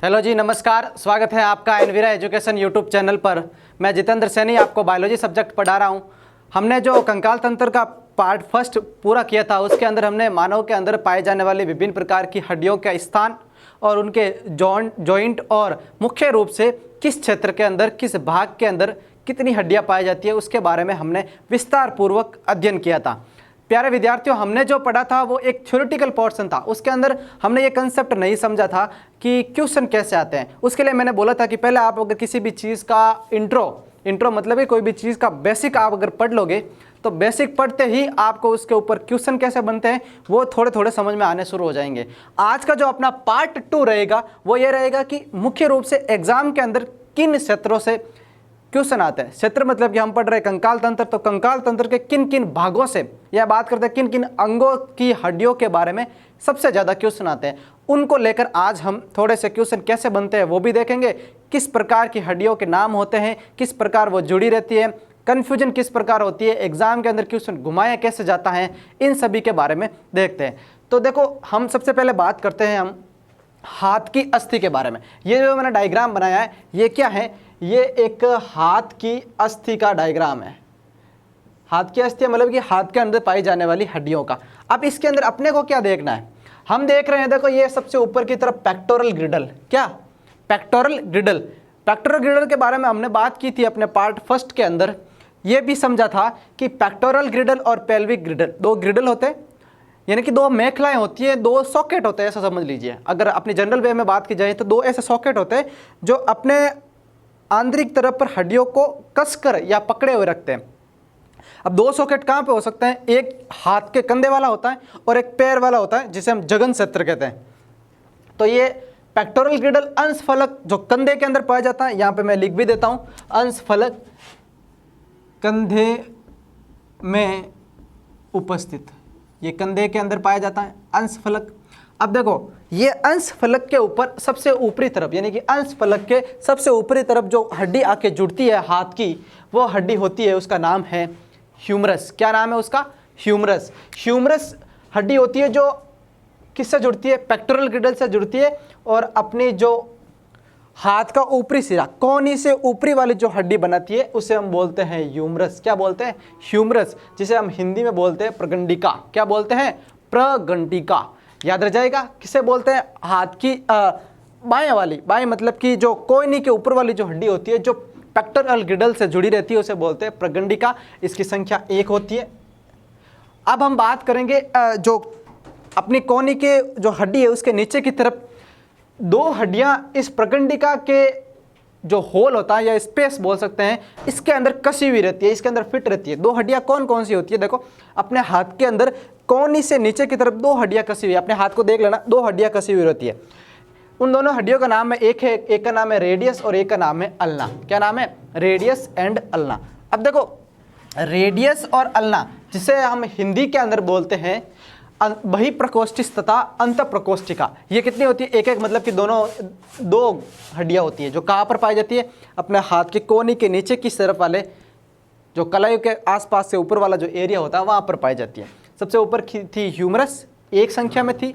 Hello जी, नमस्कार। स्वागत है आपका एनवीरा एजुकेशन यूट्यूब चैनल पर। मैं जितेंद्र सैनी आपको बायोलॉजी सब्जेक्ट पढ़ा रहा हूं। हमने जो कंकाल तंत्र का पार्ट फर्स्ट पूरा किया था, उसके अंदर हमने मानव के अंदर पाए जाने वाले विभिन्न प्रकार की हड्डियों का स्थान और उनके जॉइंट और मुख्य रूप से किस क्षेत्र के अंदर, किस भाग के अंदर कितनी हड्डियाँ पाई जाती है, उसके बारे में हमने विस्तार पूर्वक अध्ययन किया था। प्यारे विद्यार्थियों, हमने जो पढ़ा था वो एक थ्योरेटिकल पोर्शन था। उसके अंदर हमने ये कंसेप्ट नहीं समझा था कि क्वेश्चन कैसे आते हैं। उसके लिए मैंने बोला था कि पहले आप अगर किसी भी चीज़ का इंट्रो मतलब कि कोई भी चीज़ का बेसिक आप अगर पढ़ लोगे तो बेसिक पढ़ते ही आपको उसके ऊपर क्वेश्चन कैसे बनते हैं वो थोड़े थोड़े समझ में आने शुरू हो जाएंगे। आज का जो अपना पार्ट 2 रहेगा वो ये रहेगा कि मुख्य रूप से एग्जाम के अंदर किन क्षेत्रों से क्वेश्चन आते हैं। क्षेत्र मतलब कि हम पढ़ रहे कंकाल तंत्र, तो कंकाल तंत्र के किन किन भागों से या बात करते हैं किन किन अंगों की हड्डियों के बारे में सबसे ज़्यादा क्वेश्चन आते हैं। उनको लेकर आज हम थोड़े से क्वेश्चन कैसे बनते हैं वो भी देखेंगे। किस प्रकार की हड्डियों के नाम होते हैं, किस प्रकार वो जुड़ी रहती है, कन्फ्यूजन किस प्रकार होती है, एग्जाम के अंदर क्वेश्चन घुमाया कैसे जाता है, इन सभी के बारे में देखते हैं। तो देखो, हम सबसे पहले बात करते हैं हम हाथ की अस्थि के बारे में। ये जो मैंने डायग्राम बनाया है ये क्या है? ये एक हाथ की अस्थि का डायग्राम है। हाथ की अस्थि मतलब कि हाथ के अंदर पाई जाने वाली हड्डियों का। अब इसके अंदर अपने को क्या देखना है? हम देख रहे हैं, देखो ये सबसे ऊपर की तरफ पेक्टोरल ग्रिडल। क्या? पेक्टोरल ग्रिडल। पेक्टोरल ग्रिडल के बारे में हमने बात की थी अपने पार्ट फर्स्ट के अंदर। ये भी समझा था कि पेक्टोरल ग्रिडल और पेल्विक ग्रिडल, दो ग्रिडल होते हैं, यानी कि दो मेखलाएं होती है, दो सॉकेट होते हैं, ऐसा समझ लीजिए। अगर अपनी जनरल वे में बात की जाए तो दो ऐसे सॉकेट होते हैं जो अपने आंतरिक तरफ पर हड्डियों को कसकर या पकड़े हुए रखते हैं। अब दो सॉकेट कहाँ पे हो सकते हैं? एक हाथ के कंधे वाला होता है और एक पैर वाला होता है, जिसे हम जघन क्षेत्र कहते हैं। तो ये पेक्टोरल ग्रिडल अंश फलक जो कंधे के अंदर पाया जाता है, यहाँ पे मैं लिख भी देता हूँ, अंश फलक कंधे में उपस्थित, ये कंधे के अंदर पाया जाता है अंश फलक। अब देखो, ये अंश फलक के ऊपर सबसे ऊपरी तरफ, यानी कि अंश फलक के सबसे ऊपरी तरफ जो हड्डी आके जुड़ती है हाथ की, वो हड्डी होती है, उसका नाम है ह्यूमरस। क्या नाम है उसका? ह्यूमरस। ह्यूमरस हड्डी होती है जो किससे जुड़ती है? पेक्टोरल ग्रिडल से जुड़ती है और अपनी जो हाथ का ऊपरी सिरा, कोहनी से ऊपरी वाली जो हड्डी बनाती है उसे हम बोलते हैं ह्यूमरस। क्या बोलते हैं? ह्यूमरस, जिसे हम हिंदी में बोलते हैं प्रगंडिका। क्या बोलते हैं? प्रगंडिका। याद रह जाएगा। किसे बोलते हैं? हाथ की बाएं वाली, बाएं मतलब कि जो कोहनी के ऊपर वाली जो हड्डी होती है जो पेक्टोरल ग्रिडल से जुड़ी रहती है उसे बोलते हैं प्रगंडिका। इसकी संख्या 1 होती है। अब हम बात करेंगे जो अपनी कोहनी के जो हड्डी है उसके नीचे की तरफ दो हड्डियां इस प्रगंडिका के जो होल होता है या स्पेस बोल सकते हैं, इसके अंदर कसी हुई रहती है, इसके अंदर फिट रहती है। दो हड्डियां कौन कौन सी होती है? देखो, अपने हाथ के अंदर कोहनी से नीचे की तरफ दो हड्डियां कसी हुई, अपने हाथ को देख लेना, दो हड्डियां कसी हुई रहती है। उन दोनों हड्डियों का नाम है, एक का नाम है रेडियस और एक का नाम है अल्ना। क्या नाम है? Radius and ulna. अब देखो, रेडियस और अल्ना, जिसे हम हिंदी के अंदर बोलते हैं बहिप्रकोष्ठिस तथा अंतःप्रकोष्ठिका, ये कितनी होती है? एक मतलब कि दोनों दो हड्डियां होती है जो कहाँ पर पाई जाती है? अपने हाथ के कोहनी के नीचे की तरफ वाले जो कलाई के आसपास से ऊपर वाला जो एरिया होता है वहाँ पर पाई जाती है। सबसे ऊपर थी ह्यूमरस, 1 संख्या में थी,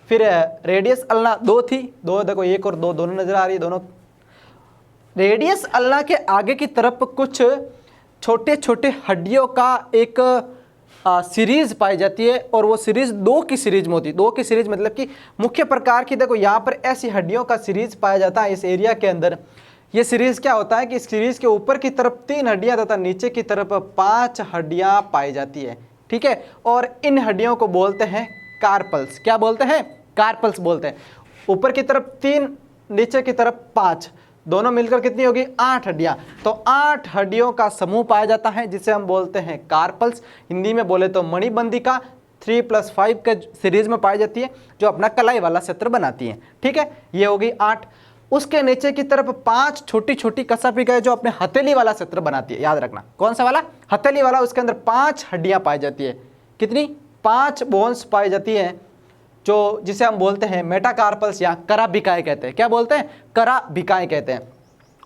फिर रेडियस अल्ना 2 थी, 2 देखो, 1 और 2 दोनों नजर आ रही है, दोनों। रेडियस अल्ना के आगे की तरफ कुछ छोटे छोटे हड्डियों का एक सीरीज पाई जाती है और वो सीरीज 2 की सीरीज में होती है। 2 की सीरीज मतलब कि मुख्य प्रकार की, देखो यहाँ पर ऐसी हड्डियों का सीरीज पाया जाता है इस एरिया के अंदर। ये सीरीज क्या होता है कि इस सीरीज के ऊपर की तरफ 3 हड्डियां तथा नीचे की तरफ 5 हड्डियां पाई जाती है। ठीक है, और इन हड्डियों को बोलते हैं कार्पल्स। क्या बोलते हैं? कार्पल्स बोलते हैं। ऊपर की तरफ 3, नीचे की तरफ 5, दोनों मिलकर कितनी होगी? 8 हड्डियां। तो 8 हड्डियों का समूह पाया जाता है जिसे हम बोलते हैं कार्पल्स। हिंदी में बोले तो मणिबंधिका 3+5 के सीरीज में पाई जाती है जो अपना कलाई वाला क्षेत्र बनाती है। ठीक है, ये होगी 8। उसके नीचे की तरफ 5 छोटी छोटी कशेरुकिकाएं जो अपने हथेली वाला क्षेत्र बनाती है। याद रखना, कौन सा वाला? हथेली वाला। उसके अंदर 5 हड्डियां पाई जाती है। कितनी? 5 बोन्स पाई जाती है जो जिसे हम बोलते हैं मेटाकार्पल्स या कराबिकाएं कहते हैं। क्या बोलते हैं? कराबिकाएं कहते हैं।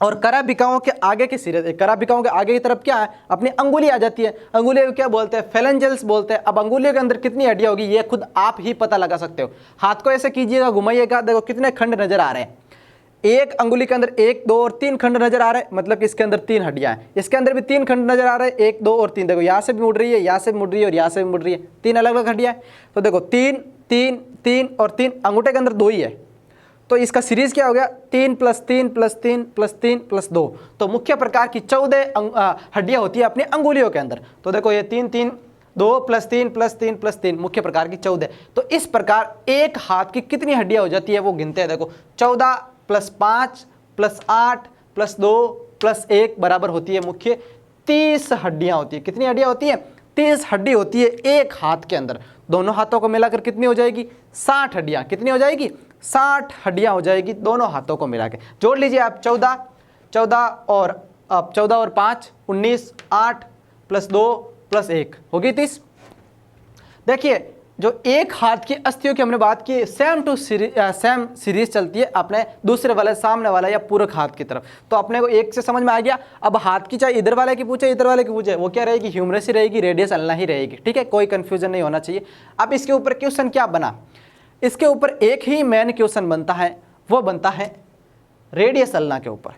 और कराबिकाओं के आगे की सीरीज, कराबिकाओं के आगे की तरफ क्या है? अपनी अंगुली आ जाती है। अंगुलियों को क्या बोलते हैं? फेलेंजेल्स बोलते हैं। अब अंगुलियों के अंदर कितनी हड्डियां होगी ये खुद आप ही पता लगा सकते हो। हाथ को ऐसे कीजिएगा, घुमाइएगा, देखो कितने खंड नजर आ रहे हैं। एक अंगुली के अंदर 1, 2 और 3 खंड नजर आ रहे हैं, मतलब कि इसके अंदर 3 हड्डियां हैं। इसके अंदर भी 3 खंड नजर आ रहे हैं, 1, 2 और 3। देखो यहाँ से भी मुड़ रही है, यहाँ से भी मुड़ रही है और यहाँ से भी मुड़ रही है, 3 अलग अलग हड्डियां हैं। तो देखो 3, 3, 3 और 3, अंगूठे के अंदर 2 ही है, तो इसका सीरीज क्या हो गया, 3 + 3 + 3 + 3 + 2। तो मुख्य प्रकार की 14 हड्डियां होती है अपनी अंगुलियों के अंदर। तो देखो ये 3, 3, 2 + 3 + 3 + 3, मुख्य प्रकार की 14। तो इस प्रकार एक हाथ की कितनी हड्डियां हो जाती है वो गिनते हैं। देखो 14 + 5 + 8 + 2 + 1 बराबर होती है मुख्य 30 हड्डियां होती है। कितनी हड्डियां होती है, 30 हड्डी होती है एक हाथ के अंदर। दोनों हाथों को मिलाकर कितनी हो जाएगी, 60 हड्डियां। कितनी हो जाएगी, 60 हड्डियां हो जाएगी दोनों हाथों को मिला के। जोड़ लीजिए आप 14 और 5 19, 8 + 2 + 1 होगी 30। देखिए जो एक हाथ की अस्थियों की हमने बात की, सेम सीरीज चलती है अपने दूसरे वाले, सामने वाला या पूरक हाथ की तरफ। तो अपने को एक से समझ में आ गया। अब हाथ की चाहे इधर वाले की पूछे इधर वाले की पूछे, वो क्या रहेगी, ह्यूमरस ही रहेगी, रेडियस अल्ना ही रहेगी। ठीक है, कोई कंफ्यूजन नहीं होना चाहिए। अब इसके ऊपर क्वेश्चन क्या बना, इसके ऊपर एक ही मेन क्वेश्चन बनता है, वो बनता है रेडियस अल्ना के ऊपर।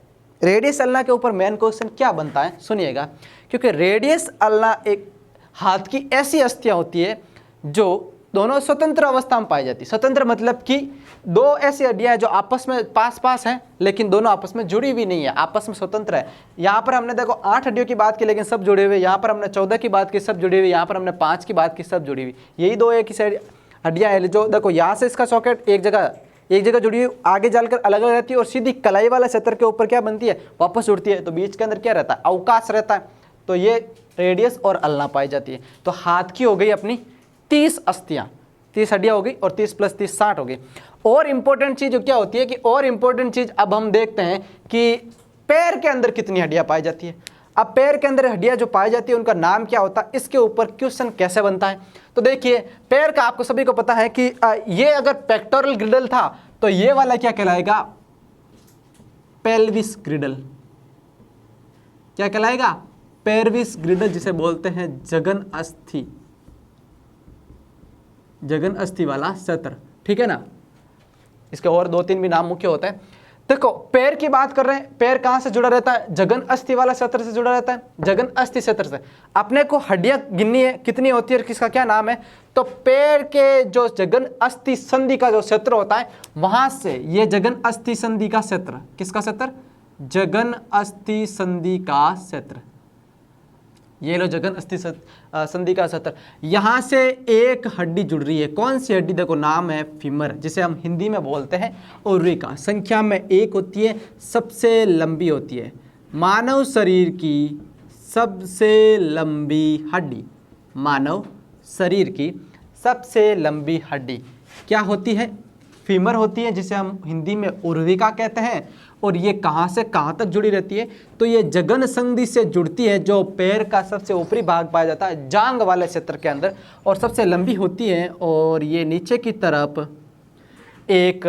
रेडियस अल्ना के ऊपर मेन क्वेश्चन क्या बनता है सुनिएगा, क्योंकि रेडियस अल्ना एक हाथ की ऐसी अस्थियां होती है जो दोनों स्वतंत्र अवस्था में पाई जाती है। स्वतंत्र मतलब कि दो ऐसी हड्डियां हैं जो आपस में पास हैं, लेकिन दोनों आपस में जुड़ी भी नहीं है, आपस में स्वतंत्र है। यहाँ पर हमने देखो 8 हड्डियों की बात की लेकिन सब जुड़े हुए, यहाँ पर हमने 14 की बात की सब जुड़ी हुई, यहाँ पर हमने 5 की बात की सब जुड़ी हुई। यही दो एक ही साइड हड्डियां हैं जो देखो यहाँ से इसका सॉकेट एक जगह जुड़ी हुई, आगे जाकर अलग अलग रहती है और सीधी कलाई वाला क्षेत्र के ऊपर क्या बनती है, वापस जुड़ती है। तो बीच के अंदर क्या रहता है, अवकाश रहता है। तो ये रेडियस और अल्ना पाई जाती है। तो हाथ की हो गई अपनी 30 अस्थियां, 30 हड्डियां हो गई और 30 + 30 60 हो गई। और इंपॉर्टेंट चीज क्या होती है कि और इंपॉर्टेंट चीज अब हम देखते हैं कि पैर के अंदर कितनी हड्डियां पाई जाती है। अब पैर के अंदर हड्डियां जो पाई जाती है उनका नाम क्या होता है, इसके ऊपर क्वेश्चन कैसे बनता है। तो देखिए पैर का आपको सभी को पता है कि ये अगर पेक्टोरल ग्रिडल था तो ये वाला क्या कहलाएगा, पेल्विस ग्रिडल। क्या कहलाएगा, पेल्विस ग्रिडल, जिसे बोलते हैं जघन अस्थि वाला सत्र। ठीक है ना, इसके और 2-3 भी नाम मुख्य होते हैं। देखो पैर की बात कर रहे हैं, पैर कहां से जुड़ा रहता है, जघन अस्थि वाला सत्र से जुड़ा रहता है, जघन अस्थि सत्र से। अपने को हड्डियां गिननी है कितनी होती है और किसका क्या नाम है। तो पैर के जो जघन अस्थि संधि का जो क्षेत्र होता है वहां से ये जघन अस्थि संधि का क्षेत्र, किसका क्षेत्र, जघन अस्थि संधि का क्षेत्र, ये लो जघन अस्थि संधि का क्षेत्र। यहां से एक हड्डी जुड़ रही है, कौन सी हड्डी, देखो नाम है फीमर, जिसे हम हिंदी में बोलते हैं उर्विका। संख्या में 1 होती है, सबसे लंबी होती है, मानव शरीर की सबसे लंबी हड्डी, मानव शरीर की सबसे लंबी हड्डी क्या होती है, फीमर होती है, जिसे हम हिंदी में उर्विका कहते हैं। और ये कहाँ से कहाँ तक जुड़ी रहती है, तो ये जघन संधि से जुड़ती है, जो पैर का सबसे ऊपरी भाग पाया जाता है जांग वाले क्षेत्र के अंदर, और सबसे लंबी होती है। और ये नीचे की तरफ एक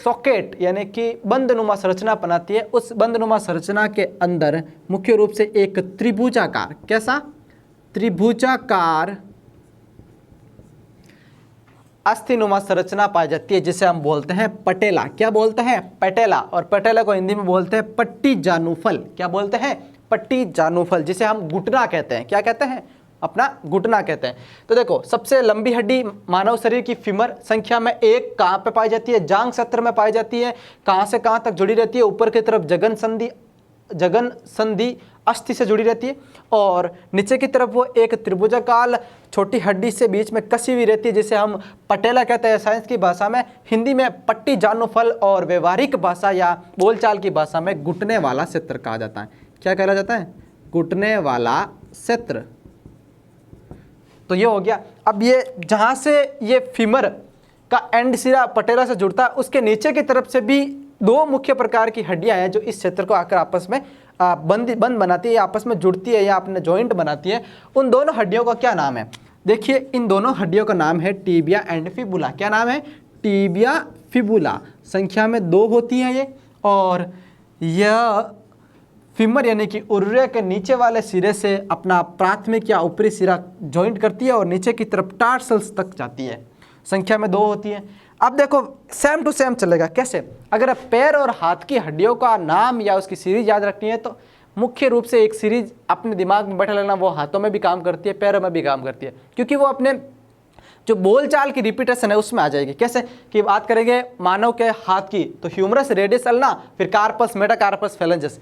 सॉकेट यानी कि बंदनुमा संरचना बनाती है। उस बंदनुमा संरचना के अंदर मुख्य रूप से एक त्रिभुजाकार, कैसा, त्रिभुजाकार अस्थिनुमा संरचना पाई जाती है, जिसे हम बोलते हैं पटेला। क्या बोलते हैं, पटेला। और पटेला को हिंदी में बोलते हैं पट्टी जानुफल। क्या बोलते हैं, पट्टी जानुफल, जिसे हम घुटना कहते हैं। क्या कहते हैं, अपना घुटना कहते हैं। तो देखो सबसे लंबी हड्डी मानव शरीर की फीमर, संख्या में 1, कहाँ पे पाई जाती है, जांग क्षेत्र में पाई जाती है। कहाँ से कहाँ तक जुड़ी रहती है, ऊपर की तरफ जघन संधि अस्थि से जुड़ी रहती है, और नीचे की तरफ वो एक त्रिभुजाकार छोटी हड्डी से बीच में कसी हुई रहती है, जिसे हम पटेला कहते हैं साइंस की भाषा में, हिंदी में पट्टी जानुफल, और व्यवहारिक भाषा या बोलचाल की भाषा में घुटने वाला क्षेत्र कहा जाता है। क्या कहा जाता है, घुटने वाला क्षेत्र। तो ये हो गया। अब ये जहाँ से ये फीमर का एंड सिरा पटेला से जुड़ता है, उसके नीचे की तरफ से भी 2 मुख्य प्रकार की हड्डियां हैं जो इस क्षेत्र को आकर आपस में बंद बनाती है, आपस में जुड़ती है या अपने जॉइंट बनाती है। उन दोनों हड्डियों का क्या नाम है, देखिए इन दोनों हड्डियों का नाम है टीबिया एंड फिबुला। क्या नाम है, टीबिया फिबुला। संख्या में 2 होती है ये, और यह फीमर यानी कि उर्वरे के नीचे वाले सिरे से अपना प्राथमिक या ऊपरी सिरा जॉइंट करती है और नीचे की तरफ टार्सल्स तक जाती है। संख्या में 2 होती हैं। अब देखो सेम टू सेम चलेगा। कैसे? अगर पैर और हाथ की हड्डियों का नाम या उसकी सीरीज याद रखनी है तो मुख्य रूप से एक सीरीज अपने दिमाग में बैठा लेना, वो हाथों में भी काम करती है, पैरों में भी काम करती है, क्योंकि वो अपने जो बोलचाल की रिपीटेशन है उसमें आ जाएगी। कैसे कि बात करेंगे मानव के हाथ की तो ह्यूमरस, रेडियस, अल्ना, फिर कार्पस, मेटाकार्पस, फेलेंजस।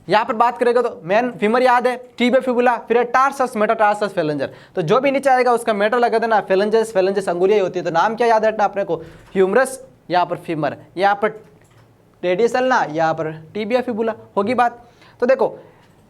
यहाँ पर बात करेगा तो मेन फीमर याद है, टिबिया फिबुला, फिर टार्सस, मेटाटार्सस, फेलेंजर। तो जो भी नीचे आएगा उसका मेटा लगा देना, फेलेंजस, फेलेंजस अंगुलियां होती है। तो नाम क्या याद रखना अपने को? ह्यूमरस, यहाँ पर फीमर, यहाँ पर रेडियस अल्ना, यहाँ पर टिबिया फिबुला। होगी बात। तो देखो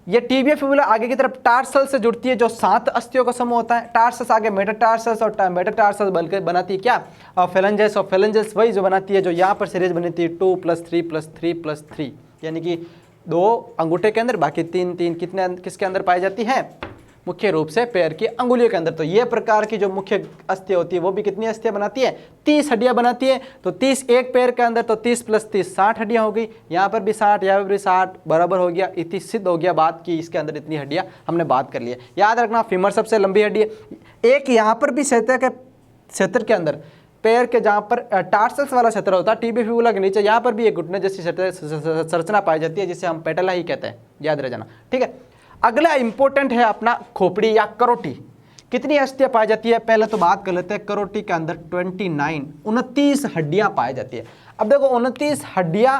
ये टिबिया फिबुला आगे की तरफ टार्सल से जुड़ती है, जो 7 अस्थियों का समूह होता है। टार्सस आगे मेटाटार्सस, और मेटाटार्सस बल्कि बनाती है क्या? फेलेंजस, और फेलेंजस वही जो बनाती है जो यहाँ पर सीरीज बनती है 2 + 3 + 3 + 3, यानी कि 2 अंगूठे के अंदर, बाकी 3 कितने किसके अंदर पाई जाती है? मुख्य रूप से पैर की अंगुलियों के अंदर। तो ये प्रकार की जो मुख्य अस्थियां होती है वो भी कितनी अस्थियां बनाती है? 30 हड्डियां बनाती है। तो 30 एक पैर के अंदर, तो 30 + 30 60 हड्डियां हो गई। यहाँ पर भी 60, यहाँ पर भी 60 बराबर हो गया। इतनी सिद्ध हो गया बात की इसके अंदर इतनी हड्डियां हमने बात कर ली है। याद रखना फीमर सबसे लंबी हड्डी है। एक यहाँ पर भी क्षेत्र के अंदर पैर के जहाँ पर टार्सस वाला क्षेत्र होता है, टिबिया फिबुला के नीचे यहाँ पर भी एक घुटने जैसी संरचना पाई जाती है जिसे हम पेटेला ही कहते हैं, याद रह जाना। ठीक है। अगला इंपॉर्टेंट है अपना खोपड़ी या करोटी। कितनी अस्थियां पाई जाती है? पहले तो बात कर लेते हैं। करोटी के अंदर 29 हड्डियां पाई जाती है। अब देखो 29 हड्डियां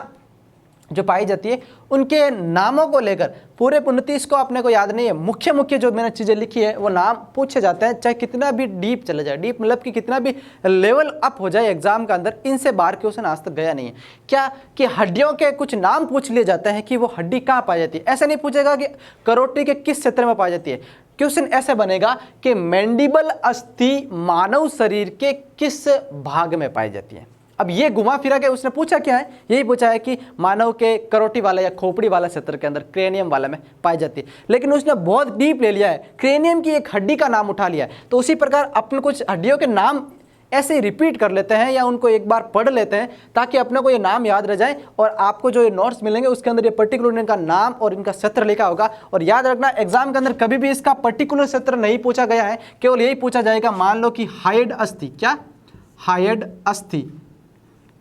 जो पाई जाती है उनके नामों को लेकर पूरे 29 को अपने को याद नहीं है। मुख्य मुख्य जो मैंने चीज़ें लिखी है वो नाम पूछे जाते हैं, चाहे कितना भी डीप चले जाए। डीप मतलब कि कितना भी लेवल अप हो जाए एग्जाम के अंदर, इनसे बाहर क्वेश्चन आज तक गया नहीं है। क्या कि हड्डियों के कुछ नाम पूछ लिए जाते हैं कि वो हड्डी कहाँ पाई जाती है। ऐसा नहीं पूछेगा कि करोटी के किस क्षेत्र में पाई जाती है। क्वेश्चन ऐसे बनेगा कि मैंडिबल अस्थि मानव शरीर के किस भाग में पाई जाती है। अब ये घुमा फिरा के उसने पूछा क्या है? यही पूछा है कि मानव के करोटी वाला या खोपड़ी वाला क्षेत्र के अंदर, क्रेनियम वाला में पाई जाती है। लेकिन उसने बहुत डीप ले लिया है, क्रेनियम की एक हड्डी का नाम उठा लिया है। तो उसी प्रकार अपन कुछ हड्डियों के नाम ऐसे ही रिपीट कर लेते हैं या उनको एक बार पढ़ लेते हैं ताकि अपने को ये नाम याद रह जाए, और आपको जो ये नोट्स मिलेंगे उसके अंदर ये पर्टिकुलर इनका नाम और इनका क्षेत्र लिखा होगा। और याद रखना एग्जाम के अंदर कभी भी इसका पर्टिकुलर क्षेत्र नहीं पूछा गया है, केवल यही पूछा जाएगा। मान लो कि हाइड अस्थि, क्या? हाइड अस्थि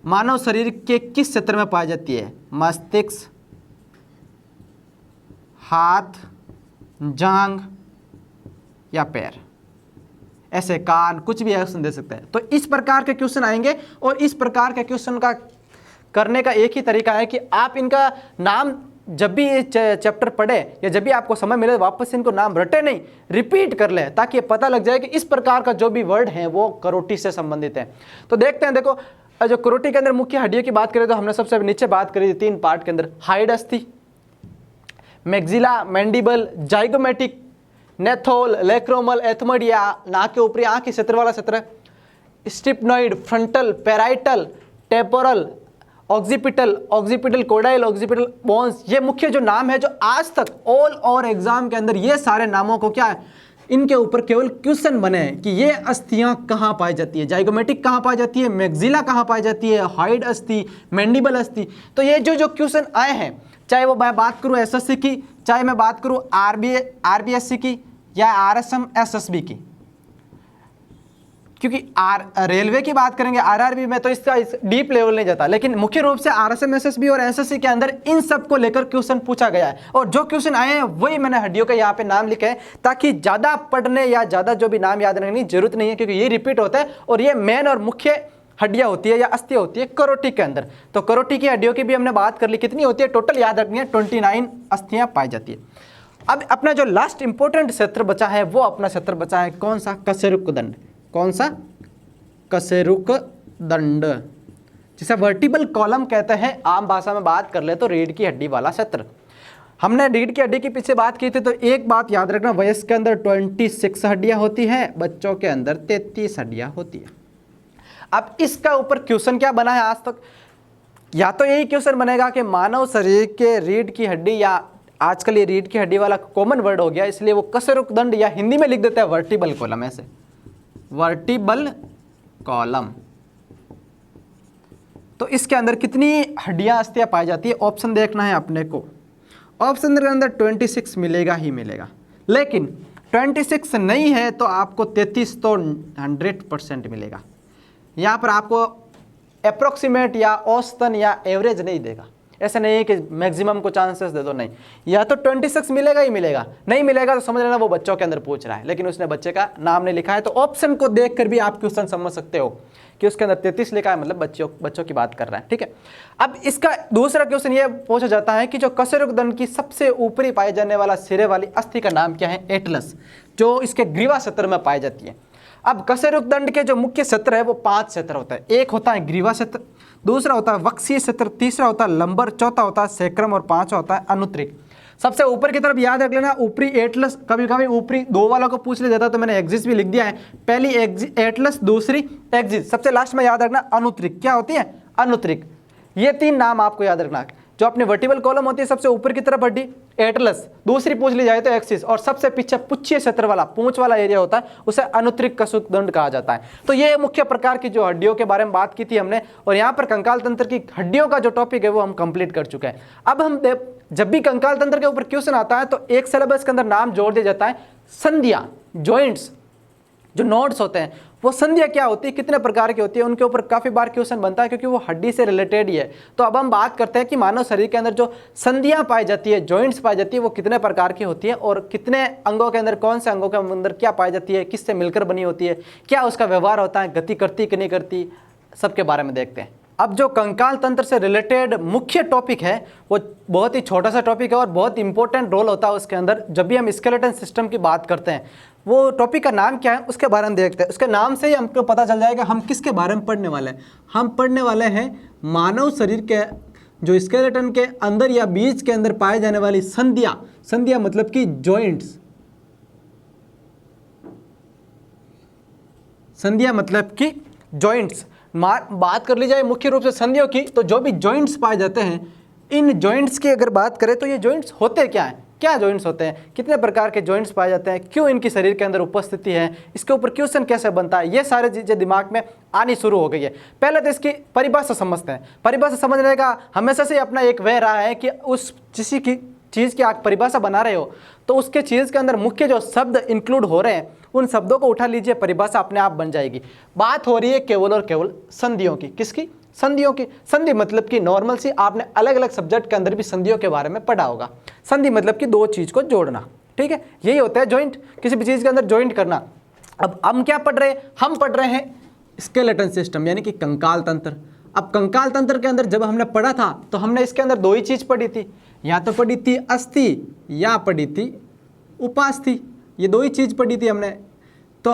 मानव शरीर के किस क्षेत्र में पाई जाती है? मस्तिष्क, हाथ, जांघ या पैर, ऐसे कान, कुछ भी ऑप्शन दे सकते हैं। तो इस प्रकार के क्वेश्चन आएंगे, और इस प्रकार के क्वेश्चन का करने का एक ही तरीका है कि आप इनका नाम जब भी ये चैप्टर पढ़े या जब भी आपको समय मिले वापस इनको नाम रटे नहीं, रिपीट कर ले, ताकि पता लग जाए कि इस प्रकार का जो भी वर्ड है वो करोटी से संबंधित है। तो देखते हैं। देखो जो करोटी के अंदर मुख्य हड्डियों की बात करें तो हमने सबसे नीचे बात करी थी 3 पार्ट के अंदर, हाइड अस्थि, मैक्सिला, मैंडिबल, जाइगोमेटिक, नेथोल, लेक्रोमल, एथमोइड या नाक के ऊपरी आंख के क्षेत्र वाला क्षेत्र, sphenoid, frontal, parietal, temporal, occipital condyle, occipital bones. ये मुख्य जो नाम है जो आज तक ऑल और एग्जाम के अंदर ये सारे नामों को क्या है, इनके ऊपर केवल क्वेश्चन बने हैं कि ये अस्थियां कहाँ पाई जाती है, जाइगोमेटिक कहाँ पाई जाती है, मैक्सिला कहाँ पाई जाती है, हाइड अस्थि, मैंडिबल अस्थि। तो ये जो क्वेश्चन आए हैं, चाहे वो मैं बात करूँ एसएससी की, चाहे मैं बात करूँ आरबीएससी की या आरएसएम एसएसबी की, क्योंकि रेलवे की बात करेंगे आरआरबी में तो इसका डीप लेवल नहीं जाता, लेकिन मुख्य रूप से आरएसएम एसएसबी और एसएससी के अंदर इन सब को लेकर क्वेश्चन पूछा गया है। और जो क्वेश्चन आए हैं वही मैंने हड्डियों के यहाँ पे नाम लिखे हैं, ताकि ज़्यादा पढ़ने या ज़्यादा जो भी नाम याद रखने की जरूरत नहीं है, क्योंकि ये रिपीट होता है और ये मेन और मुख्य हड्डियाँ होती है या अस्थियाँ होती है करोटी के अंदर। तो करोटी की हड्डियों की भी हमने बात कर ली, कितनी होती है टोटल याद रखनी है, 29 अस्थियाँ पाई जाती है। अब अपना जो लास्ट इंपॉर्टेंट क्षेत्र बचा है वो अपना क्षेत्र बचा है कौन सा, कशेरुकदंड। कौन सा, कशेरुकदंड, जिसे वर्टिबल कॉलम कहते हैं। आम भाषा में बात कर ले तो रीढ़ की हड्डी वाला क्षेत्र। हमने रीढ़ की हड्डी के पीछे बात की थी, तो एक बात याद रखना, वयस्क के अंदर 26 हड्डियां होती हैं, बच्चों के अंदर 33 हड्डियां होती है। अब इसका ऊपर क्वेश्चन क्या बना है आज तक, या तो यही क्वेश्चन बनेगा कि मानव शरीर के रीढ़ की हड्डी, या आजकल ये रीढ़ की हड्डी वाला कॉमन वर्ड हो गया इसलिए वो कशेरुकदंड, या हिंदी में लिख देते हैं वर्टिबल कॉलम, ऐसे वर्टिबल कॉलम। तो इसके अंदर कितनी हड्डियां अस्थियां पाई जाती है, ऑप्शन देखना है अपने को। ऑप्शन के अंदर 26 मिलेगा ही मिलेगा, लेकिन 26 नहीं है तो आपको 33 तो 100% मिलेगा। यहाँ पर आपको अप्रोक्सीमेट या औसतन या एवरेज नहीं देगा। ऐसा नहीं है कि मैक्सिमम को चांसेस दे दो, नहीं, या तो 26 मिलेगा ही मिलेगा, नहीं मिलेगा तो समझ लेना वो बच्चों के अंदर पूछ रहा है, लेकिन उसने बच्चे का नाम नहीं लिखा है। तो ऑप्शन को देखकर भी आप क्वेश्चन समझ सकते हो कि उसके अंदर 33 लिखा है, मतलब बच्चों की बात कर रहा है, ठीक है। अब इसका दूसरा क्वेश्चन ये पूछा जाता है कि जो कशेरुक दंड की सबसे ऊपरी पाए जाने वाला सिरे वाली अस्थि का नाम क्या है? एटलस, जो इसके ग्रीवा क्षेत्र में पाई जाती है। अब कशेरुक दंड के जो मुख्य क्षेत्र है वो 5 क्षेत्र होता है। एक होता है ग्रीवा क्षेत्र, दूसरा होता है वक्षीय क्षेत्र, तीसरा होता है लंबर, चौथा होता है सैक्रम और पांचवा होता है अनुत्रिक। सबसे ऊपर की तरफ याद रख लेना ऊपरी एटलस, कभी कभी ऊपरी 2 वालों को पूछ लिया जाता है तो मैंने एक्सिस भी लिख दिया है। पहली एटलस, दूसरी एक्सिस, सबसे लास्ट में याद रखना अनुत्रिक। क्या होती है? अनुत्रिक। ये 3 नाम आपको याद रखना। जो अपनी वर्टिकल कॉलम होती है सबसे ऊपर की तरफ हड्डी एटलस, दूसरी पूछ ली जाए तो एक्सिस, और सबसे पीछे पुच्छीय क्षेत्र वाला पूंछ वाला एरिया होता है उसे अनुत्रिक कशेरुक दंड कहा जाता है। तो ये मुख्य प्रकार की जो हड्डियों के बारे में बात की थी हमने, और यहाँ पर कंकाल तंत्र की हड्डियों का जो टॉपिक है वो हम कंप्लीट कर चुके हैं। अब हम जब भी कंकाल तंत्र के ऊपर क्वेश्चन आता है तो एक सिलेबस के अंदर नाम जोड़ दिया जाता है संधियां, जॉइंट्स, जो नोड्स होते हैं वो संधियां क्या होती है, कितने प्रकार की होती है, उनके ऊपर काफी बार क्वेश्चन बनता है क्योंकि वो हड्डी से रिलेटेड ही है। तो अब हम बात करते हैं कि मानव शरीर के अंदर जो संधियां पाई जाती है, जॉइंट्स पाई जाती है, वो कितने प्रकार की होती है और कितने अंगों के अंदर, कौन से अंगों के अंदर क्या पाई जाती है, किससे मिलकर बनी होती है, क्या उसका व्यवहार होता है, गति करती कि नहीं करती, सबके बारे में देखते हैं। अब जो कंकाल तंत्र से रिलेटेड मुख्य टॉपिक है वो बहुत ही छोटा सा टॉपिक है और बहुत इंपॉर्टेंट रोल होता है उसके अंदर। जब भी हम स्केलेटन सिस्टम की बात करते हैं, वो टॉपिक का नाम क्या है उसके बारे में देखते हैं। उसके नाम से ही हमको पता चल जाएगा हम किसके बारे में पढ़ने वाले हैं। हम पढ़ने वाले हैं मानव शरीर के जो स्केलेटन के अंदर या बीच के अंदर पाए जाने वाली संधियां। संधियां मतलब कि जॉइंट्स, संधियां मतलब कि जॉइंट्स। बात कर ली जाए मुख्य रूप से संधियों की, तो जो भी जॉइंट्स पाए जाते हैं, इन जॉइंट्स की अगर बात करें तो ये जॉइंट्स होते क्या हैं, क्या जॉइंट्स होते हैं, कितने प्रकार के जॉइंट्स पाए जाते हैं, क्यों इनकी शरीर के अंदर उपस्थिति है, इसके ऊपर क्वेश्चन कैसे बनता है, ये सारे चीज़ें दिमाग में आनी शुरू हो गई है। पहले तो इसकी परिभाषा समझते हैं। परिभाषा समझने का हमेशा से अपना एक वह रहा है कि उस किसी की चीज़ की आप परिभाषा बना रहे हो तो उसके चीज़ के अंदर मुख्य जो शब्द इंक्लूड हो रहे हैं उन शब्दों को उठा लीजिए, परिभाषा अपने आप बन जाएगी। बात हो रही है केवल और केवल संधियों की। किसकी? संधियों की। संधि मतलब कि नॉर्मल सी आपने अलग अलग सब्जेक्ट के अंदर भी संधियों के बारे में पढ़ा होगा। संधि मतलब कि 2 चीज़ को जोड़ना, ठीक है, यही होता है जॉइंट, किसी भी चीज़ के अंदर जॉइंट करना। अब हम क्या पढ़ रहे हैं? हम पढ़ रहे हैं स्केलेटन सिस्टम यानी कि कंकाल तंत्र। अब कंकाल तंत्र के अंदर जब हमने पढ़ा था तो हमने इसके अंदर 2 ही चीज़ पढ़ी थी, या तो पढ़ी थी अस्थि या पढ़ी थी उपास्थि, ये 2 ही चीज़ पढ़ी थी हमने। तो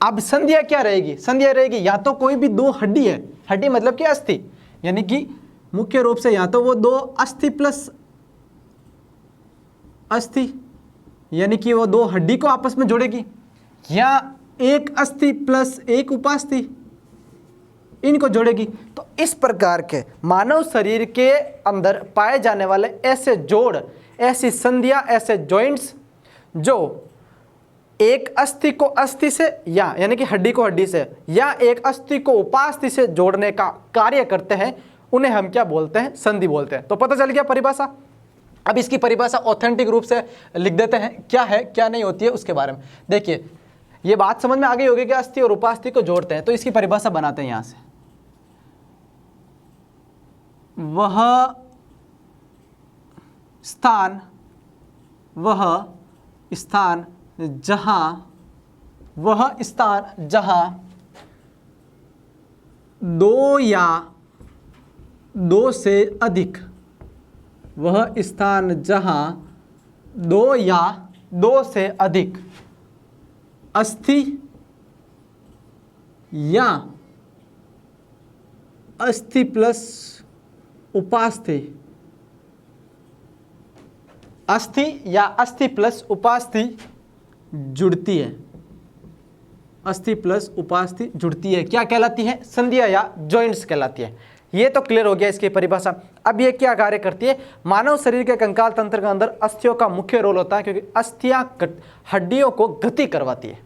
अब संधिया क्या रहेगी? संधिया रहेगी या तो कोई भी 2 हड्डी है, हड्डी मतलब कि अस्थि, यानी कि मुख्य रूप से या तो वो 2 अस्थि प्लस अस्थि यानी कि वो 2 हड्डी को आपस में जोड़ेगी, या 1 अस्थि प्लस 1 उपास्थि इनको जोड़ेगी। तो इस प्रकार के मानव शरीर के अंदर पाए जाने वाले ऐसे जोड़, ऐसी संधियां, ऐसे जॉइंट्स जो एक अस्थि को अस्थि से यानी कि हड्डी को हड्डी से, या एक अस्थि को उपास्थि से जोड़ने का कार्य करते हैं, उन्हें हम क्या बोलते हैं? संधि बोलते हैं। तो पता चल गया परिभाषा। अब इसकी परिभाषा ऑथेंटिक रूप से लिख देते हैं, क्या है क्या नहीं होती है उसके बारे में। देखिए ये बात समझ में आ गई होगी कि अस्थि और उपास्थि को जोड़ते हैं, तो इसकी परिभाषा बनाते हैं। यहां से वह स्थान जहां 2 या 2 से अधिक, वह स्थान जहां 2 या 2 से अधिक अस्थि या अस्थि प्लस उपास्थि, अस्थि या अस्थि प्लस उपास्थि जुड़ती है, अस्थि प्लस उपास्थि जुड़ती है, क्या कहलाती है? संधियां या जॉइंट्स कहलाती है। ये तो क्लियर हो गया इसकी परिभाषा। अब ये क्या कार्य करती है? मानव शरीर के कंकाल तंत्र के अंदर अस्थियों का मुख्य रोल होता है, क्योंकि अस्थियां हड्डियों को गति करवाती है,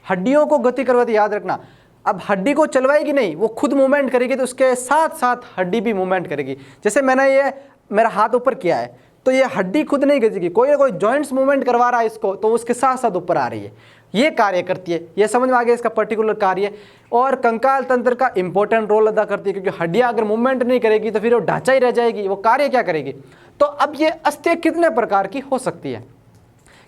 हड्डियों को गति करवाती है, याद रखना। अब हड्डी को चलवाएगी नहीं, वो खुद मूवमेंट करेगी, तो उसके साथ साथ हड्डी भी मूवमेंट करेगी। जैसे मैंने ये मेरा हाथ ऊपर किया है, तो ये हड्डी खुद नहीं खिंचेगी, कोई ना कोई जॉइंट्स मूवमेंट करवा रहा है इसको, तो उसके साथ साथ ऊपर आ रही है, ये कार्य करती है। ये समझ में आ गया इसका पर्टिकुलर कार्य। और कंकाल तंत्र का इंपॉर्टेंट रोल अदा करती है, क्योंकि हड्डियां अगर मूवमेंट नहीं करेगी तो फिर वो ढांचा ही रह जाएगी, वो कार्य क्या करेगी। तो अब ये अस्थियां कितने प्रकार की हो सकती है,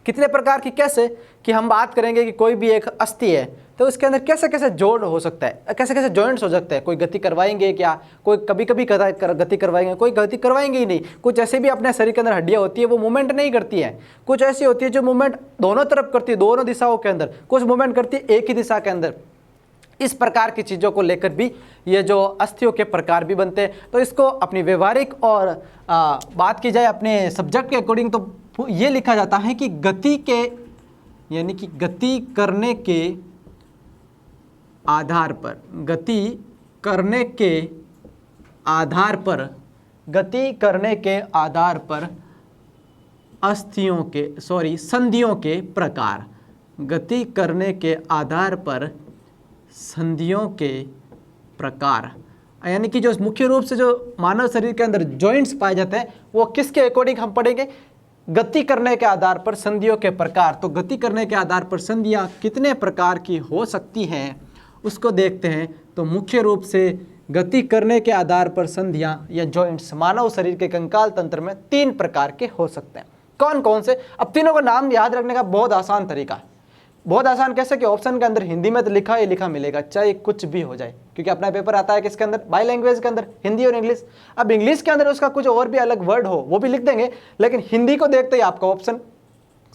कितने प्रकार की, कैसे कि हम बात करेंगे कि कोई भी एक अस्थि है तो उसके अंदर कैसे कैसे जोड़ हो सकता है, कैसे कैसे जॉइंट्स हो सकते हैं। कोई गति करवाएंगे क्या, कोई कभी कभी गति करवाएंगे, कोई गति करवाएंगे ही नहीं। कुछ ऐसे भी अपने शरीर के अंदर हड्डियां होती है वो मूवमेंट नहीं करती है, कुछ ऐसी होती है जो मूवमेंट दोनों तरफ करती है, दोनों दिशाओं के अंदर, कुछ मूवमेंट करती है एक ही दिशा के अंदर। इस प्रकार की चीज़ों को लेकर भी ये जो अस्थियों के प्रकार भी बनते हैं। तो इसको अपनी व्यवहारिक और बात की जाए अपने सब्जेक्ट के अकॉर्डिंग तो ये लिखा जाता है कि गति के, यानी कि गति करने के आधार पर, गति करने के आधार पर, गति करने के आधार पर अस्थियों के, संधियों के प्रकार, गति करने के आधार पर संधियों के प्रकार, यानी कि जो मुख्य रूप से जो मानव शरीर के अंदर जॉइंट्स पाए जाते हैं वो किसके अकॉर्डिंग हम पढ़ेंगे, गति करने के आधार पर संधियों के प्रकार। तो गति करने के आधार पर संधियां कितने प्रकार की हो सकती हैं उसको देखते हैं। तो मुख्य रूप से गति करने के आधार पर संधियां या जॉइंट्स मानव शरीर के कंकाल तंत्र में 3 प्रकार के हो सकते हैं। कौन कौन से, अब तीनों का नाम याद रखने का बहुत आसान तरीका है, बहुत आसान। कैसे कि ऑप्शन के अंदर हिंदी में तो लिखा ही लिखा मिलेगा, चाहे कुछ भी हो जाए, क्योंकि अपना पेपर आता है किसके अंदर, बाई लैंग्वेज के अंदर, हिंदी और इंग्लिश। अब इंग्लिश के अंदर उसका कुछ और भी अलग वर्ड हो वो भी लिख देंगे, लेकिन हिंदी को देखते ही आपका ऑप्शन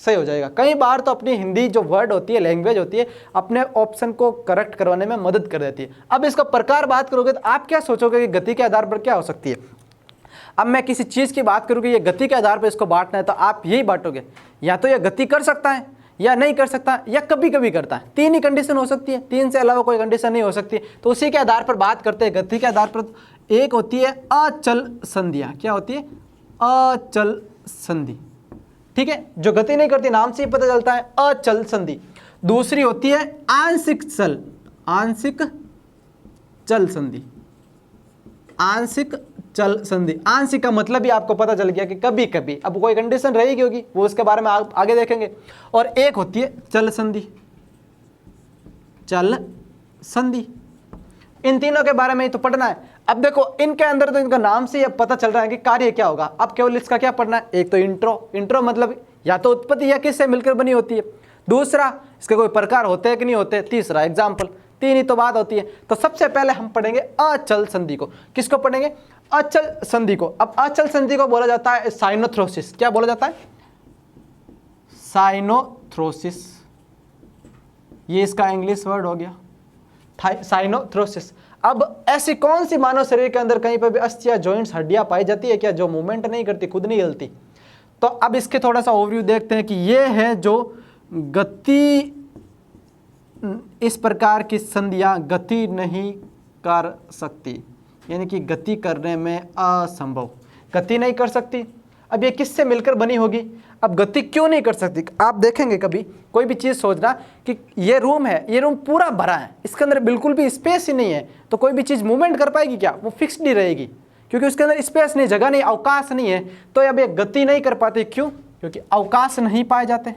सही हो जाएगा। कई बार तो अपनी हिंदी जो वर्ड होती है, लैंग्वेज होती है, अपने ऑप्शन को करेक्ट करवाने में मदद कर देती है। अब इसका प्रकार बात करोगे तो आप क्या सोचोगे कि गति के आधार पर क्या हो सकती है। अब मैं किसी चीज़ की बात करूँ कि ये गति के आधार पर इसको बांटना है, तो आप यही बांटोगे, या तो ये गति कर सकता है, या नहीं कर सकता, या कभी कभी करता है। 3 ही कंडीशन हो सकती है, 3 से अलावा कोई कंडीशन नहीं हो सकती। तो उसी के आधार पर बात करते हैं गति के आधार पर। एक होती है अचल संधियाँ, क्या होती है, अचल संधि, ठीक है, जो गति नहीं करती, नाम से ही पता चलता है अचल संधि। दूसरी होती है आंशिक चल, आंशिक चल संधि, आंशिक चल संधि। आंशिक का मतलब भी आपको पता चल गया कि कभी कभी, अब कोई कंडीशन रहेगी होगी वो उसके बारे में आगे देखेंगे। और एक होती है चल संधि, चल संधि। इन तीनों के बारे में ही तो पढ़ना है। अब देखो इनके अंदर तो इनका नाम से ये पता चल रहा है कि कार्य क्या होगा। अब केवल इसका क्या पढ़ना है, एक तो इंट्रो, इंट्रो मतलब या तो उत्पत्ति या किससे मिलकर बनी होती है, दूसरा इसके कोई प्रकार होते हैं कि नहीं होते, तीसरा एग्जाम्पल। 3 ही तो बात होती है। तो सबसे पहले हम पढ़ेंगे अचल संधि को। किसको पढ़ेंगे, अचल संधि को। अब अचल संधि को बोला जाता है साइनोथ्रोसिस। क्या बोला जाता है, साइनोथ्रोसिस, ये इसका इंग्लिश वर्ड हो गया साइनोथ्रोसिस। अब ऐसी कौन सी मानव शरीर के अंदर कहीं पर भी अस्थियां, जॉइंट्स, हड्डियां पाई जाती है क्या, जो मूवमेंट नहीं करती, खुद नहीं हिलती। तो अब इसके थोड़ा सा ओवरव्यू देखते हैं कि ये है जो गति, इस प्रकार की संधियां गति नहीं कर सकती, यानी कि गति करने में असंभव, गति नहीं कर सकती। अब ये किससे मिलकर बनी होगी। अब गति क्यों नहीं कर सकती, आप देखेंगे कभी कोई भी चीज़ सोचना कि ये रूम है, ये रूम पूरा भरा है, इसके अंदर बिल्कुल भी स्पेस ही नहीं है, तो कोई भी चीज़ मूवमेंट कर पाएगी क्या, वो फिक्स्ड ही रहेगी, क्योंकि उसके अंदर स्पेस नहीं, जगह नहीं, अवकाश नहीं है। तो अब ये गति नहीं कर पाती, क्यों, क्योंकि अवकाश नहीं पाए जाते।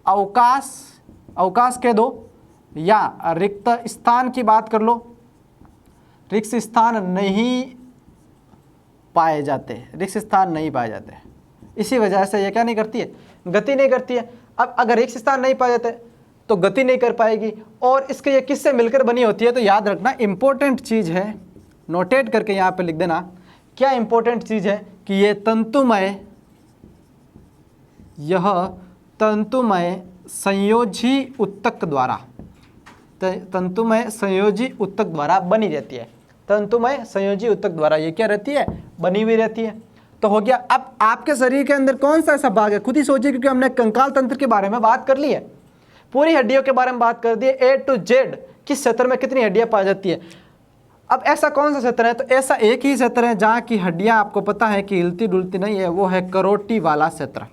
अवकाश कह दो या रिक्त स्थान की बात कर लो, रिक्त स्थान नहीं पाए जाते, रिक्त स्थान नहीं पाए जाते। इसी वजह से ये क्या नहीं करती है, गति नहीं करती है। अब अगर रिक्त स्थान नहीं पाए जाते तो गति नहीं कर पाएगी। और इसके ये किससे मिलकर बनी होती है, तो याद रखना इंपॉर्टेंट चीज़ है, नोटेट करके यहाँ पे लिख देना। क्या इंपॉर्टेंट चीज़ है कि ये तंतुमय, यह तंतुमय संयोजी ऊतक द्वारा, तंतुमय संयोजी ऊतक द्वारा बनी रहती है। तंतुमय संयोजी ऊतक द्वारा ये क्या रहती है, बनी हुई रहती है। तो हो गया। अब आपके शरीर के अंदर कौन सा ऐसा भाग है, खुद ही सोचिए, क्योंकि हमने कंकाल तंत्र के बारे में बात कर ली है, पूरी हड्डियों के बारे में बात कर दी है, A to Z किस क्षेत्र में कितनी हड्डियां पाई जाती है। अब ऐसा कौन सा क्षेत्र है, तो ऐसा एक ही क्षेत्र है जहाँ की हड्डियां आपको पता है कि हिलती डुलती नहीं है, वो है करोटी वाला क्षेत्र,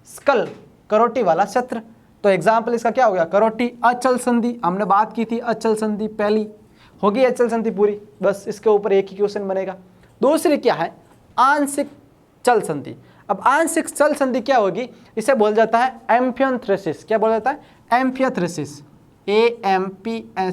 स्कल, करोटी वाला क्षेत्र। तो एग्जाम्पल इसका क्या हो गया, करोटी। अचल संधि हमने बात की थी, अचल संधि पहली होगी, अचल संधि पूरी, बस इसके ऊपर एक ही क्वेश्चन बनेगा। दूसरी क्या है, आंशिक चल संधि। अब आंशिक चल संधि क्या होगी, इसे बोल जाता है एम्फियोथ्रेसिस। क्या बोला जाता है, एम्फियोथ्रेसिस, AMPHIANTHROSIS,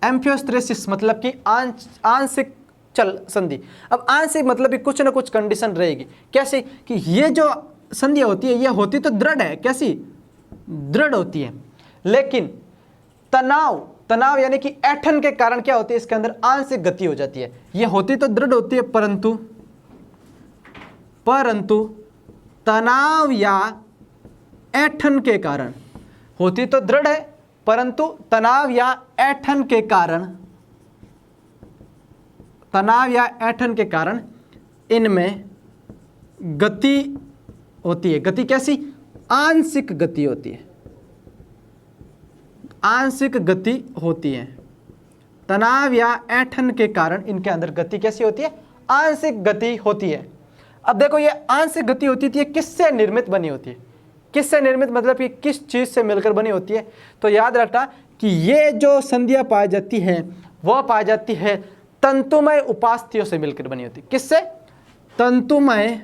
एम्फियोथ्रेसिस मतलब कि आंशिक चल संधि। अब आंशिक मतलब कि कुछ ना कुछ कंडीशन रहेगी। कैसे कि ये जो संधि होती है ये होती तो दृढ़ है, कैसी, दृढ़ होती है, लेकिन तनाव यानी कि ऐंठन के कारण क्या होती है, इसके अंदर आंशिक गति हो जाती है। ये होती तो दृढ़ होती है परंतु तनाव या ऐंठन के कारण, होती तो दृढ़ है परंतु तनाव या ऐंठन के कारण इनमें गति होती है। गति कैसी, आंशिक गति होती है, आंशिक गति होती है। तनाव या ऐंठन के कारण इनके अंदर गति कैसी होती है, आंशिक गति होती है। अब देखो ये आंशिक गति होती थी, किससे निर्मित बनी होती है, किससे निर्मित मतलब कि किस चीज से मिलकर बनी होती है। तो याद रखना कि ये जो संधियां पाई जाती हैं वह पाई जाती है तंतुमय उपास्थियों से मिलकर बनी होती है। किससे, तंतुमय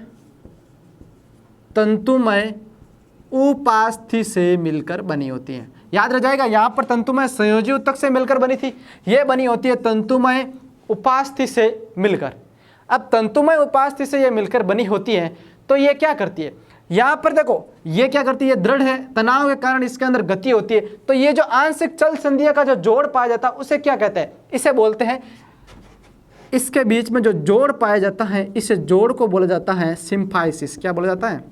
उपास्थि से मिलकर बनी होती है। याद रह जाएगा, यहां पर तंतुमय संयोजी ऊतक से मिलकर बनी थी, यह बनी होती है तंतुमय उपास्थि से मिलकर। अब तंतुमय उपास्थि से यह मिलकर बनी होती है तो ये क्या करती है, यहां पर देखो ये क्या करती है, दृढ़ है, तनाव के कारण इसके अंदर गति होती है। तो ये जो आंशिक चल संधियों का जो जोड़ पाया जाता है उसे क्या कहते हैं, इसे बोलते हैं, इसके बीच में जो जोड़ पाया जाता है इस जोड़ को बोला जाता है सिम्फाइसिस। क्या बोला जाता है,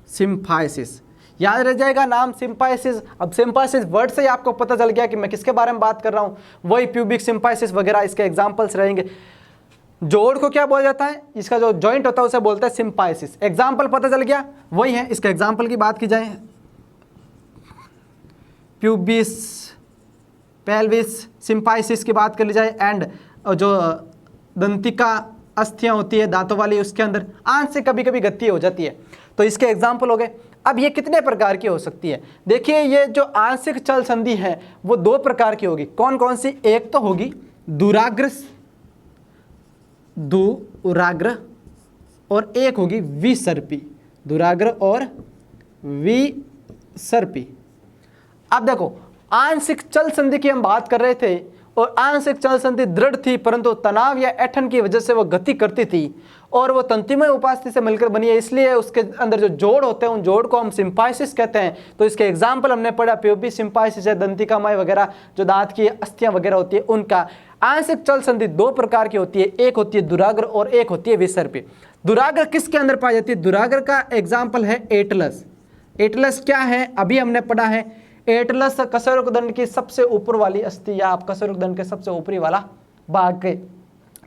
सिम्फाइसिस। याद रह जाएगा नाम सिम्फाइसिस। अब सिम्फाइसिस वर्ड से ही आपको पता चल गया कि मैं किसके बारे में बात कर रहा हूं, वही प्यूबिक सिम्फाइसिस वगैरह इसके एग्जांपल्स रहेंगे। जोड़ को क्या बोला जाता है, इसका जो जॉइंट होता है उसे बोलते हैं सिम्फाइसिस। एग्जांपल पता चल गया, वही है। इसके एग्जांपल की बात की जाए, प्यूबिस, पेल्विस, सिम्फाइसिस की बात कर ली जाए, एंड जो दंतिका अस्थियां होती है दांतों वाली, उसके अंदर आंशिक कभी कभी गति हो जाती है। तो इसके एग्जाम्पल हो गए। अब ये कितने प्रकार की हो सकती है, देखिए ये जो आंशिक चल संधि है वो दो प्रकार की होगी। कौन कौन सी, एक तो होगी दुराग्र और एक होगी विसर्पी, दुराग्र और विसर्पी। अब देखो आंशिक चल संधि की हम बात कर रहे थे और आंशिक चल संधि दृढ़ थी परंतु तनाव या ऐंठन की वजह से वो गति करती थी और वो तंतुमय उपास्थि से मिलकर बनी है, इसलिए उसके अंदर जो जोड़ होते हैं उन जोड़ को हम सिम्फाइसिस कहते हैं। तो इसके एग्जाम्पल हमने पढ़ा, प्यूबिक सिम्फाइसिस है, दंतिकामय वगैरह जो दांत की अस्थियां वगैरह होती है उनका। आंशिक चल संधि दो प्रकार की होती है, एक होती है दुराग्र और एक होती है विसर्पी। दुराग्र किसके अंदर पाई जाती है, दुराग्र का एग्जाम्पल है एटलस। एटलस क्या है, अभी हमने पढ़ा है, एटलस कशेरुकदंड की सबसे ऊपर वाली अस्थि या आप कशेरुकदंड के सबसे ऊपरी वाला भाग के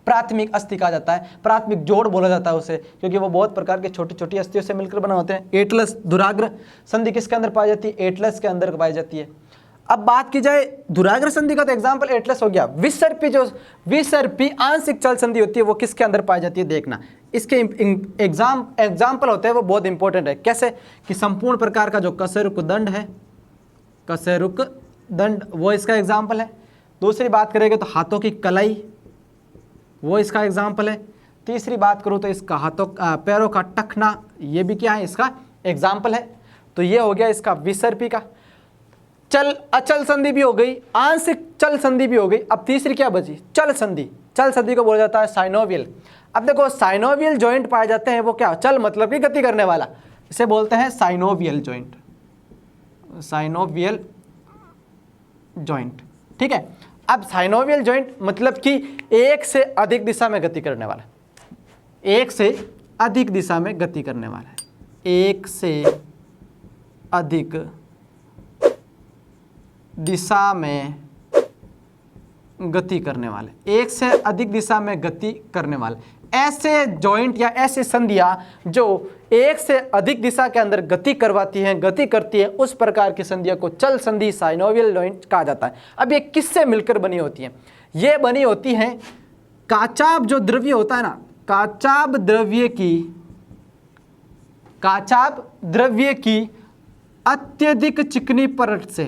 प्राथमिक अस्थि कहा जाता है, प्राथमिक जोड़ बोला जाता है उसे, क्योंकि वो बहुत प्रकार की छोटी छोटी अस्थियों से मिलकर बने होते हैं। एटलस दुराग्र संधि किसके अंदर पाई जाती है, एटलस के अंदर पाई जाती है। अब बात की जाए दुराग्र संधि का तो एग्जाम्पल एटलस हो गया। विसर्पी, जो विसर्पी आंशिक चल संधि होती है वो किसके अंदर पाई जाती है, देखना इसके एग्जाम्पल होते हैं वो बहुत इंपॉर्टेंट है। कैसे कि संपूर्ण प्रकार का जो कशेरुकदंड है, कशेरुकदंड वो इसका एग्जाम्पल है। दूसरी बात करेंगे तो हाथों की कलाई, वो इसका एग्जाम्पल है। तीसरी बात करूँ तो इसका हाथों पैरों का टखना, ये भी क्या है, इसका एग्जाम्पल है। तो ये हो गया इसका विसर्पी का। चल अचल संधि भी हो गई, आंशिक चल संधि भी हो गई। अब तीसरी क्या बची, चल संधि। चल संधि को बोला जाता है साइनोवियल। अब देखो साइनोवियल जॉइंट पाए जाते हैं, वो क्या, चल मतलब कि गति करने वाला, इसे बोलते हैं साइनोवियल जॉइंट, साइनोवियल जॉइंट। ठीक है। अब साइनोवियल जॉइंट मतलब कि एक से अधिक दिशा में गति करने वाला, एक से अधिक दिशा में गति करने वाला है, एक से अधिक दिशा में गति करने वाले, एक से अधिक दिशा में गति करने वाले। ऐसे जॉइंट या ऐसे संधियां जो एक से अधिक दिशा के अंदर गति करवाती हैं, गति करती है, उस प्रकार की संधियों को चल संधि, साइनोवियल जॉइंट कहा जाता है। अब ये किससे मिलकर बनी होती हैं, ये बनी होती हैं काचाभ जो द्रव्य होता है ना, काचाभ द्रव्य की अत्यधिक चिकनी परत से,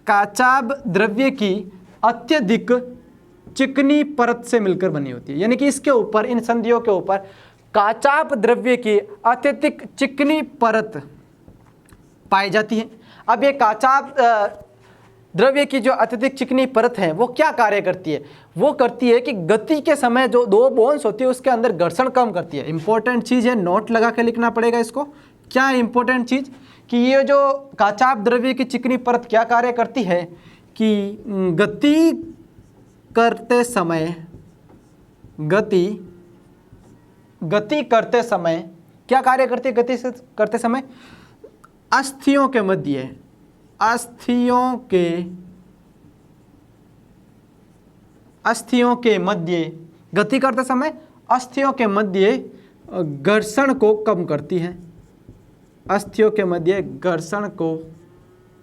काचाभ द्रव्य की अत्यधिक चिकनी परत से मिलकर बनी होती है, यानी कि इसके ऊपर, इन संधियों के ऊपर काचाप द्रव्य की अत्यधिक चिकनी परत पाई जाती है। अब ये काचाप द्रव्य की जो अत्यधिक चिकनी परत है वो क्या कार्य करती है? वो करती है कि गति के समय जो दो बोन्स होती है उसके अंदर घर्षण कम करती है। इंपॉर्टेंट चीज़ है, नोट लगा के लिखना पड़ेगा इसको। क्या है इंपॉर्टेंट चीज़? कि ये जो काचाप द्रव्य की चिकनी परत क्या कार्य करती है कि गति करते समय क्या कार्य करती है? गति से करते समय अस्थियों के मध्य गति करते समय अस्थियों के मध्य घर्षण को कम करती है। अस्थियों के मध्य घर्षण को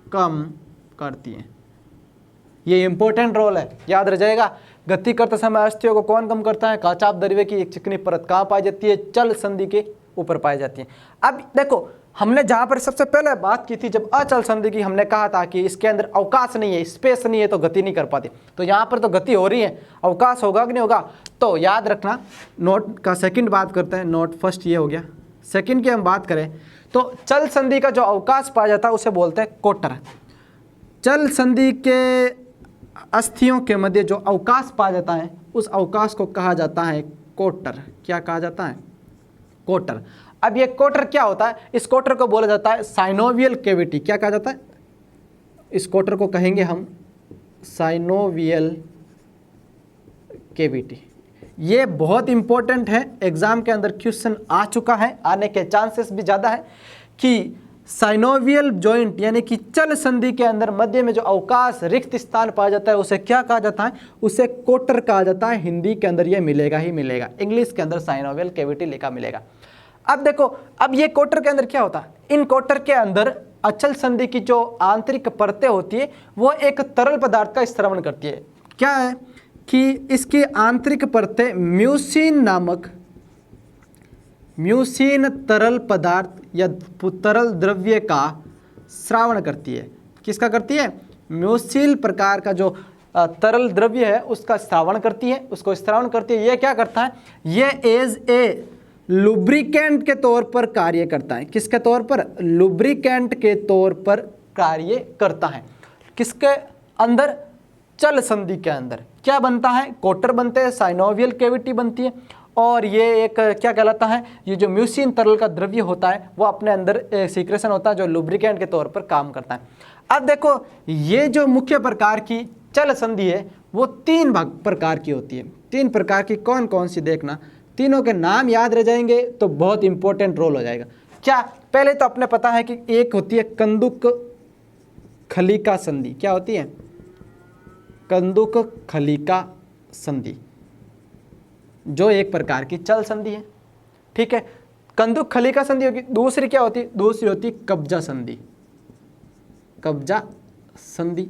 कम करती है। ये इंपॉर्टेंट रोल है, याद रह जाएगा। गति करते समय अस्थियों को कौन कम करता है? काचाप द्रव्य की एक चिकनी परत कहाँ पाई जाती है? चल संधि के ऊपर पाई जाती है। अब देखो, हमने जहाँ पर सबसे पहले बात की थी, जब अचल संधि की, हमने कहा था कि इसके अंदर अवकाश नहीं है, स्पेस नहीं है, तो गति नहीं कर पाती। तो यहाँ पर तो गति हो रही है, अवकाश होगा कि नहीं होगा? तो याद रखना, नोट का सेकंड बात करते हैं। नोट फर्स्ट ये हो गया, सेकंड की हम बात करें तो चल संधि का जो अवकाश पाया जाता है उसे बोलते हैं कोटर। चल संधि के अस्थियों के मध्य जो अवकाश पाया जाता है उस अवकाश को कहा जाता है कोटर। क्या कहा जाता है? कोटर। अब ये कोटर क्या होता है? इस कोटर को बोला जाता है साइनोवियल कैविटी। क्या कहा जाता है? इस कोटर को कहेंगे हम साइनोवियल कैविटी। ये बहुत इंपॉर्टेंट है, एग्जाम के अंदर क्वेश्चन आ चुका है, आने के चांसेस भी ज़्यादा है कि साइनोवियल जॉइंट यानी कि चल संधि के अंदर मध्य में जो अवकाश रिक्त स्थान पाया जाता है उसे क्या कहा जाता है? उसे कोटर कहा जाता है। हिंदी के अंदर ये मिलेगा ही मिलेगा, इंग्लिश के अंदर साइनोवियल कैविटी लिखा मिलेगा। अब देखो, अब ये कोटर के अंदर क्या होता है? इन कोटर के अंदर अचल संधि की जो आंतरिक परतें होती है वो एक तरल पदार्थ का स्रावण करती है। क्या है कि इसकी आंतरिक परतें म्यूसिन तरल पदार्थ या तरल द्रव्य का स्रावण करती है। किसका करती है? म्यूसिल प्रकार का जो तरल द्रव्य है उसका स्रावण करती है, उसको स्रावण करती है। ये क्या करता है? ये एज ए लुब्रिकेंट के तौर पर कार्य करता है। किसके तौर पर? लुब्रिकेंट के तौर पर कार्य करता है। किसके अंदर? चल संधि के अंदर क्या बनता है? कोटर बनते हैं, साइनोवियल कैविटी बनती है, और ये एक क्या कहलाता है? ये जो म्यूसिन तरल का द्रव्य होता है वो अपने अंदर एक सीक्रेशन होता है जो लुब्रिकेंट के तौर पर काम करता है। अब देखो, ये जो मुख्य प्रकार की चल संधि है वो तीन प्रकार की होती है। तीन प्रकार की कौन कौन सी? देखना, तीनों के नाम याद रह जाएंगे तो बहुत इंपॉर्टेंट रोल हो जाएगा। क्या? पहले तो अपने पता है कि एक होती है कंदुक खलिका संधि। क्या होती है? कंदुक खलिका संधि, जो एक प्रकार की चल संधि है। ठीक है, कंदुक खलिका संधि होगी। दूसरी क्या होती है? दूसरी होती है कब्जा संधि, कब्जा संधि।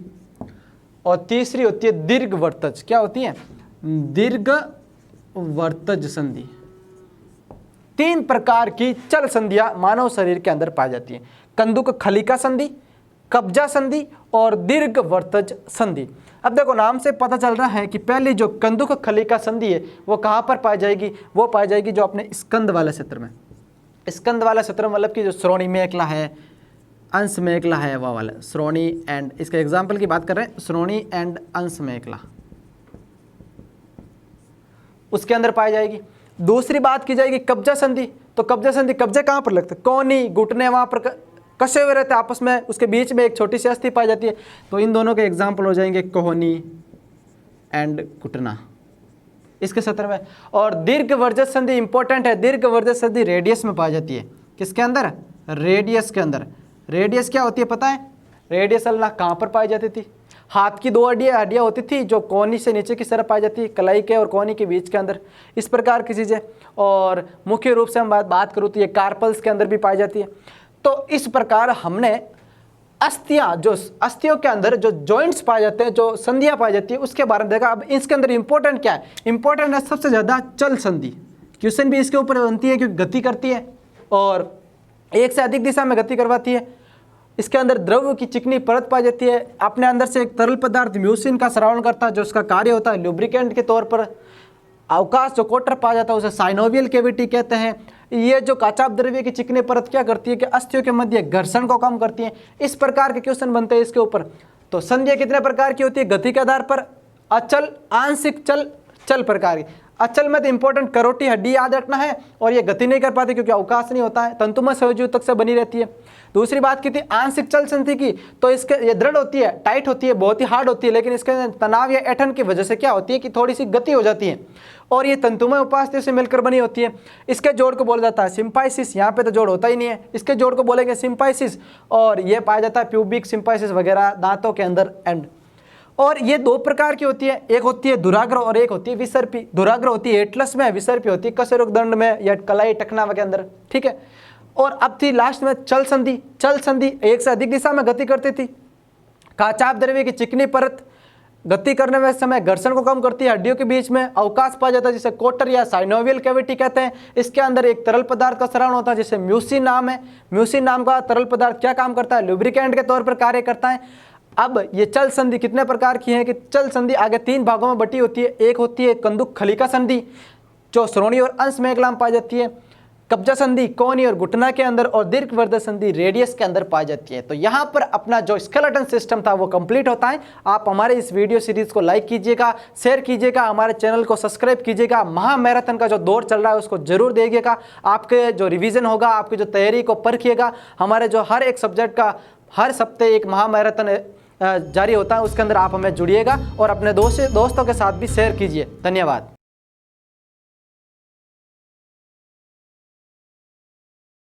और तीसरी होती है दीर्घ वर्तज। क्या होती है? दीर्घ वर्तज संधि। तीन प्रकार की चल संधियां मानव शरीर के अंदर पाई जाती है: कंदुक खलिका संधि, कब्जा संधि और दीर्घ वर्तज संधि। अब देखो, नाम से पता चल रहा है कि पहली जो कंदुक खलिका संधि है वो कहाँ पर पाई जाएगी? वो पाई जाएगी जो अपने स्कंद वाले क्षेत्र में। स्कंद वाला क्षेत्र मतलब कि जो श्रोणी मेखला है, अंश मेखला है, वह वाला श्रोणी एंड, इसके एग्जाम्पल की बात कर रहे हैं, श्रोणी एंड अंश मेखला, उसके अंदर पाई जाएगी। दूसरी बात की जाएगी कब्जा संधि। तो कब्जा संधि, कब्जे कहाँ पर लगते हैं? कोहनी, घुटने, वहाँ पर कसे हुए रहते हैं आपस में, उसके बीच में एक छोटी सी अस्थि पाई जाती है। तो इन दोनों के एग्जाम्पल हो जाएंगे कोहनी एंड घुटना इसके क्षेत्र में। और दीर्घ वर्जस संधि इंपॉर्टेंट है। दीर्घ वर्जस संधि रेडियस में पाई जाती है। किसके अंदर? रेडियस के अंदर। रेडियस क्या होती है पता है? रेडियस अल्लाह कहाँ पर पाई जाती थी? हाथ की दो हड्डियाँ होती थी जो कोहनी से नीचे की तरफ पाई जाती है, कलाई के और कोहनी के बीच के अंदर, इस प्रकार की चीज़ें। और मुख्य रूप से हम बात करूँ तो ये कार्पल्स के अंदर भी पाई जाती है। तो इस प्रकार हमने अस्थियां, जो अस्थियों के अंदर जो जॉइंट्स पाए जाते हैं, जो संधियां पाई जाती है, उसके बारे में देखा। अब इसके अंदर इंपॉर्टेंट क्या है? इंपॉर्टेंट है सबसे ज़्यादा चल संधि। क्वेश्चन भी इसके ऊपर बनती है क्योंकि गति करती है और एक से अधिक दिशा में गति करवाती है। इसके अंदर द्रव की चिकनी परत पाई जाती है। अपने अंदर से एक तरल पदार्थ म्यूसिन का स्रावण करता है, जो उसका कार्य होता है लुब्रिकेंट के तौर पर। अवकाश जो कोटर पाया जाता है उसे साइनोवियल कैविटी कहते हैं। ये जो काचाप द्रव्य की चिकनी परत क्या करती है कि अस्थियों के मध्य घर्षण को कम करती है। इस प्रकार के क्वेश्चन बनते हैं इसके ऊपर। तो संधियां कितने प्रकार की होती है? गति के आधार पर अचल, आंशिक, चल, चल प्रकार की। अचल में तो इंपॉर्टेंट करोटी हड्डी याद रखना है, और ये गति नहीं कर पाती क्योंकि अवकाश नहीं होता है, तंतुमय संयोजी तक से बनी रहती है। दूसरी बात की थी आंशिक चल संधि की, तो इसके ये दृढ़ होती है, टाइट होती है, बहुत ही हार्ड होती है, लेकिन इसके तनाव या ऐंठन की वजह से क्या होती है कि थोड़ी सी गति हो जाती है, और ये तंतुमय उपास्थि से मिलकर बनी होती है। इसके जोड़ को बोला जाता है सिम्पाइसिस। यहाँ पे तो जोड़ होता ही नहीं है, इसके जोड़ को बोलेंगे सिम्पाइसिस, और ये पाया जाता है प्यूबिक सिम्पाइसिस वगैरह दांतों के अंदर एंड। और ये दो प्रकार की होती है, एक होती है दुराग्र और एक होती है विसर्पी। दुराग्र होती है एटलस में, विसर्पी होती है कशेरुक दंड में या कलाई टखनावा के अंदर, ठीक है। और अब थी लास्ट में चल संधि। चल संधि एक से अधिक दिशा में गति करती थी। काचाप द्रव्य की चिकनी परत गति करने में समय घर्षण को कम करती है। हड्डियों के बीच में अवकाश पाया जाता है जिसे कोटर या साइनोवियल कैविटी कहते हैं। इसके अंदर एक तरल पदार्थ का स्रावण होता है जिसे म्यूसिन नाम है। म्यूसिन नाम का तरल पदार्थ क्या काम करता है? लुब्रिकेंट के तौर पर कार्य करता है। अब ये चल संधि कितने प्रकार की है कि चल संधि आगे तीन भागों में बटी होती है। एक होती है कंदुक खलिका संधि, जो श्रोणि और अंश मेखला में पाई जाती है। कब्जा संधि कोहनी और घुटना के अंदर, और दीर्घवर्धक संधि रेडियस के अंदर पाई जाती है। तो यहाँ पर अपना जो स्केलेटन सिस्टम था वो कंप्लीट होता है। आप हमारे इस वीडियो सीरीज को लाइक कीजिएगा, शेयर कीजिएगा, हमारे चैनल को सब्सक्राइब कीजिएगा। महामैराथन का जो दौर चल रहा है उसको जरूर देखिएगा। आपके जो रिवीजन होगा, आपकी जो तैयारी को परखिएगा। हमारे जो हर एक सब्जेक्ट का हर हफ्ते एक महामैराथन जारी होता है, उसके अंदर आप हमें जुड़िएगा और अपने दोस्तों के साथ भी शेयर कीजिए। धन्यवाद।